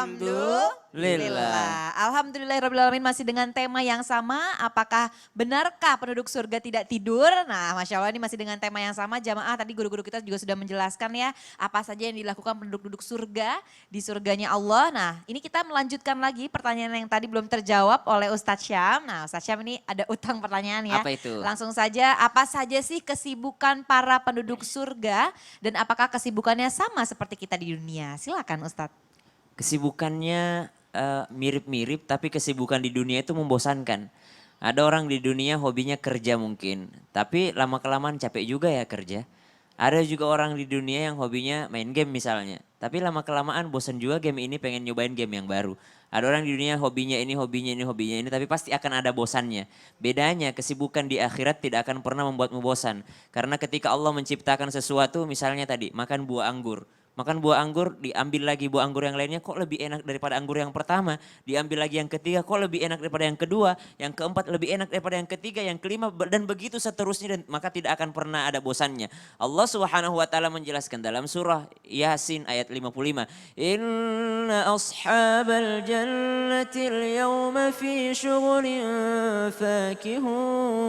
Alhamdulillah. Alhamdulillahirrahmanirrahim, masih dengan tema yang sama. Apakah benarkah penduduk surga tidak tidur? Nah, Masya Allah, ini masih dengan tema yang sama. Jamaah, tadi guru-guru kita juga sudah menjelaskan ya. Apa saja yang dilakukan penduduk-penduduk surga di surganya Allah. Nah, ini kita melanjutkan lagi pertanyaan yang tadi belum terjawab oleh Ustadz Syam. Nah, Ustadz Syam ini ada utang pertanyaan ya. Apa itu? Langsung saja, apa saja sih kesibukan para penduduk surga? Dan apakah kesibukannya sama seperti kita di dunia? Silakan Ustadz. Kesibukannya mirip-mirip tapi kesibukan di dunia itu membosankan. Ada orang di dunia hobinya kerja mungkin, tapi lama-kelamaan capek juga ya kerja. Ada juga orang di dunia yang hobinya main game misalnya, tapi lama-kelamaan bosan juga game ini, pengen nyobain game yang baru. Ada orang di dunia hobinya ini, hobinya ini, hobinya ini, tapi pasti akan ada bosannya. Bedanya kesibukan di akhirat tidak akan pernah membuatmu bosan. Karena ketika Allah menciptakan sesuatu, misalnya tadi makan buah anggur. Makan buah anggur, diambil lagi buah anggur yang lainnya kok lebih enak daripada anggur yang pertama. Diambil lagi yang ketiga kok lebih enak daripada yang kedua. Yang keempat lebih enak daripada yang ketiga, yang kelima dan begitu seterusnya. Dan maka tidak akan pernah ada bosannya. Allah Subhanahu wa taala menjelaskan dalam surah Yasin ayat 55. Inna ashabal jannatil yawma fi syughulin fakihun.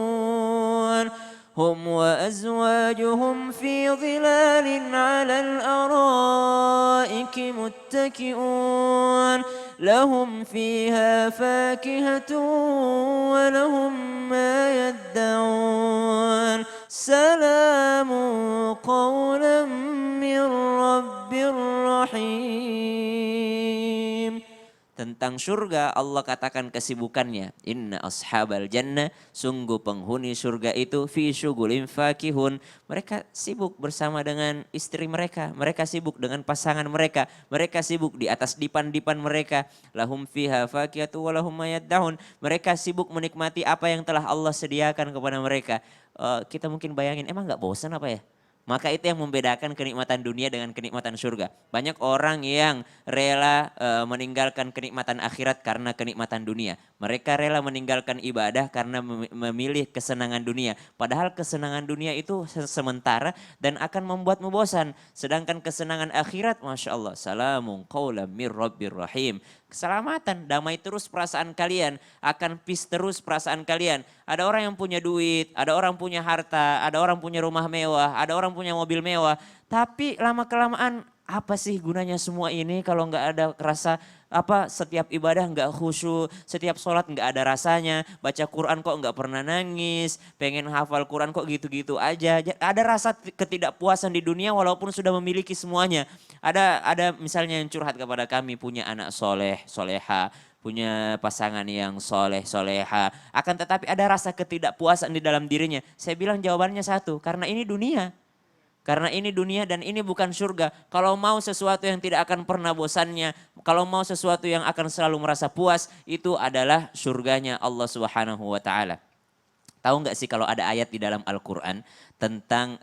هم وأزواجهم في ظلال على الأرائك متكئون لهم فيها فاكهة ولهم ما يدعون سلام قولا من رب رحيم. Tentang surga Allah katakan kesibukannya. Inna ashabal jannah, sungguh penghuni surga itu fi syughulin fakihun. Mereka sibuk bersama dengan istri mereka. Mereka sibuk dengan pasangan mereka. Mereka sibuk di atas dipan-dipan mereka. Lahum fiha fakihatu wa lahum mayaddahun. Mereka sibuk menikmati apa yang telah Allah sediakan kepada mereka. Kita mungkin bayangin, emang gak bosan apa ya? Maka itu yang membedakan kenikmatan dunia dengan kenikmatan surga. Banyak orang yang rela meninggalkan kenikmatan akhirat karena kenikmatan dunia. Mereka rela meninggalkan ibadah karena memilih kesenangan dunia. Padahal kesenangan dunia itu sementara dan akan membuatmu bosan. Sedangkan kesenangan akhirat, Masya Allah, salamun qawlan mir rabbir rahim. Keselamatan, damai terus perasaan kalian, akan peace terus perasaan kalian. Ada orang yang punya duit, ada orang punya harta, ada orang punya rumah mewah, ada orang punya mobil mewah. Tapi lama-kelamaan apa sih gunanya semua ini kalau nggak ada rasa, setiap ibadah nggak khusyuk, setiap sholat nggak ada rasanya, baca Quran kok nggak pernah nangis, pengen hafal Quran kok gitu-gitu aja. Ada rasa ketidakpuasan di dunia walaupun sudah memiliki semuanya. Ada misalnya yang curhat kepada kami, punya anak soleh, soleha, punya pasangan yang soleh, soleha. Akan tetapi ada rasa ketidakpuasan di dalam dirinya. Saya bilang jawabannya satu, karena ini dunia. Karena ini dunia dan ini bukan surga. Kalau mau sesuatu yang tidak akan pernah bosannya, kalau mau sesuatu yang akan selalu merasa puas, itu adalah surganya Allah Subhanahu wa taala. Tahu nggak sih kalau ada ayat di dalam Al-Qur'an tentang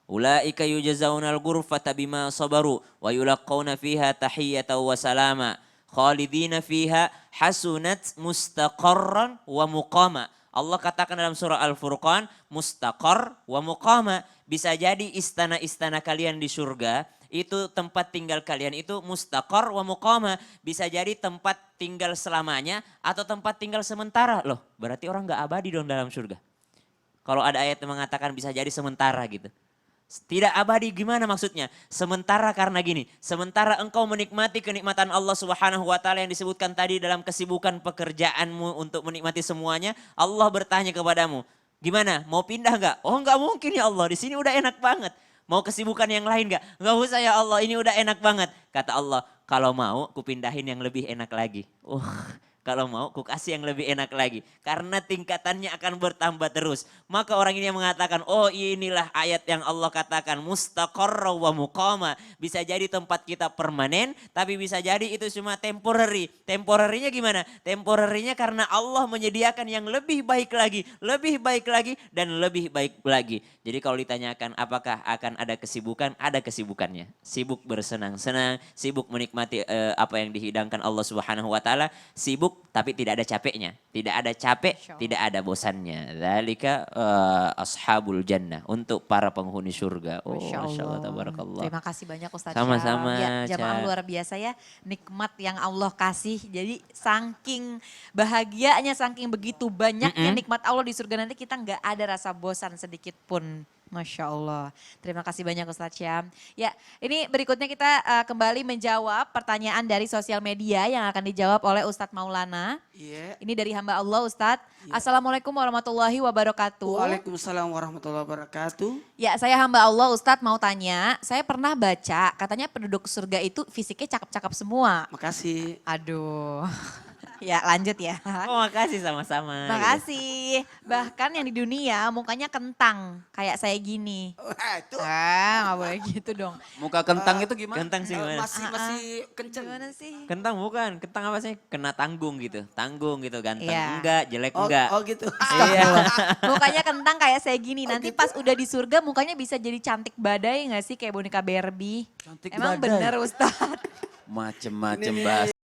ulaika yujazaunal ghurfata bima sabaru wa yulaqauna fiha tahiyyatan wa salama khalidina fiha hasunat mustaqarran wa muqama. Allah katakan dalam surah Al-Furqan, mustaqar wa muqama. Bisa jadi istana-istana kalian di surga, itu tempat tinggal kalian itu mustaqar wa muqama. Bisa jadi tempat tinggal selamanya atau tempat tinggal sementara. Loh, berarti orang gak abadi dong dalam surga. Kalau ada ayat yang mengatakan bisa jadi sementara gitu. Tidak abadi gimana maksudnya? Sementara karena gini, sementara engkau menikmati kenikmatan Allah Subhanahu wa taala yang disebutkan tadi dalam kesibukan pekerjaanmu untuk menikmati semuanya, Allah bertanya kepadamu, gimana? Mau pindah enggak? Oh enggak mungkin ya Allah, di sini udah enak banget. Mau kesibukan yang lain enggak? Enggak usah ya Allah, ini udah enak banget. Kata Allah, kalau mau kupindahin yang lebih enak lagi. Kalau mau ku kasih yang lebih enak lagi. Karena tingkatannya akan bertambah terus. Maka orang ini yang mengatakan, oh inilah ayat yang Allah katakan mustaqarra wa muqama. Bisa jadi tempat kita permanen, tapi bisa jadi itu cuma temporary. Temporary-nya gimana? Temporary-nya karena Allah menyediakan yang lebih baik lagi, dan lebih baik lagi. Jadi kalau ditanyakan apakah akan ada kesibukan, ada kesibukannya. Sibuk bersenang-senang, sibuk menikmati apa yang dihidangkan Allah Subhanahu wa taala, sibuk tapi tidak ada capeknya. Tidak ada capek, Masya Allah. tidak ada bosannya. Dzalika ashabul jannah, untuk para penghuni surga. Oh, Masya Allah, tabarakallah. Terima kasih banyak Ustaz Sama-sama, Syam. Ya, jamaah Ca. luar biasa ya, nikmat yang Allah kasih. Jadi saking bahagianya, saking begitu banyaknya nikmat Allah di surga nanti kita nggak ada rasa bosan sedikit pun. Masya Allah. Terima kasih banyak Ustaz Syam. Ya, ini berikutnya kita kembali menjawab pertanyaan dari sosial media yang akan dijawab oleh Ustadz Maulana. Iya. Ini dari hamba Allah Ustadz. Assalamualaikum warahmatullahi wabarakatuh. Waalaikumsalam warahmatullahi wabarakatuh. Ya, saya hamba Allah Ustadz mau tanya, saya pernah baca katanya penduduk surga itu fisiknya cakep-cakep semua. Makasih. Aduh. Ya, lanjut ya. Oh, makasih sama-sama. Makasih. Bahkan yang di dunia mukanya kentang, kayak saya gini. Wah, itu Nggak boleh gitu dong. Muka kentang itu gimana? Kentang sih gimana? masih kenceng. Gimana sih? Kentang bukan, kentang apa sih? Kena tanggung gitu. Tanggung gitu, ganteng Iya. enggak, jelek Oh, enggak. oh gitu. Iya. Mukanya kentang kayak saya gini. Oh, Nanti gitu. pas udah di surga mukanya bisa jadi cantik badai nggak sih kayak boneka Barbie? Cantik Emang badai. bener Ustadz? Macem-macem bahasa.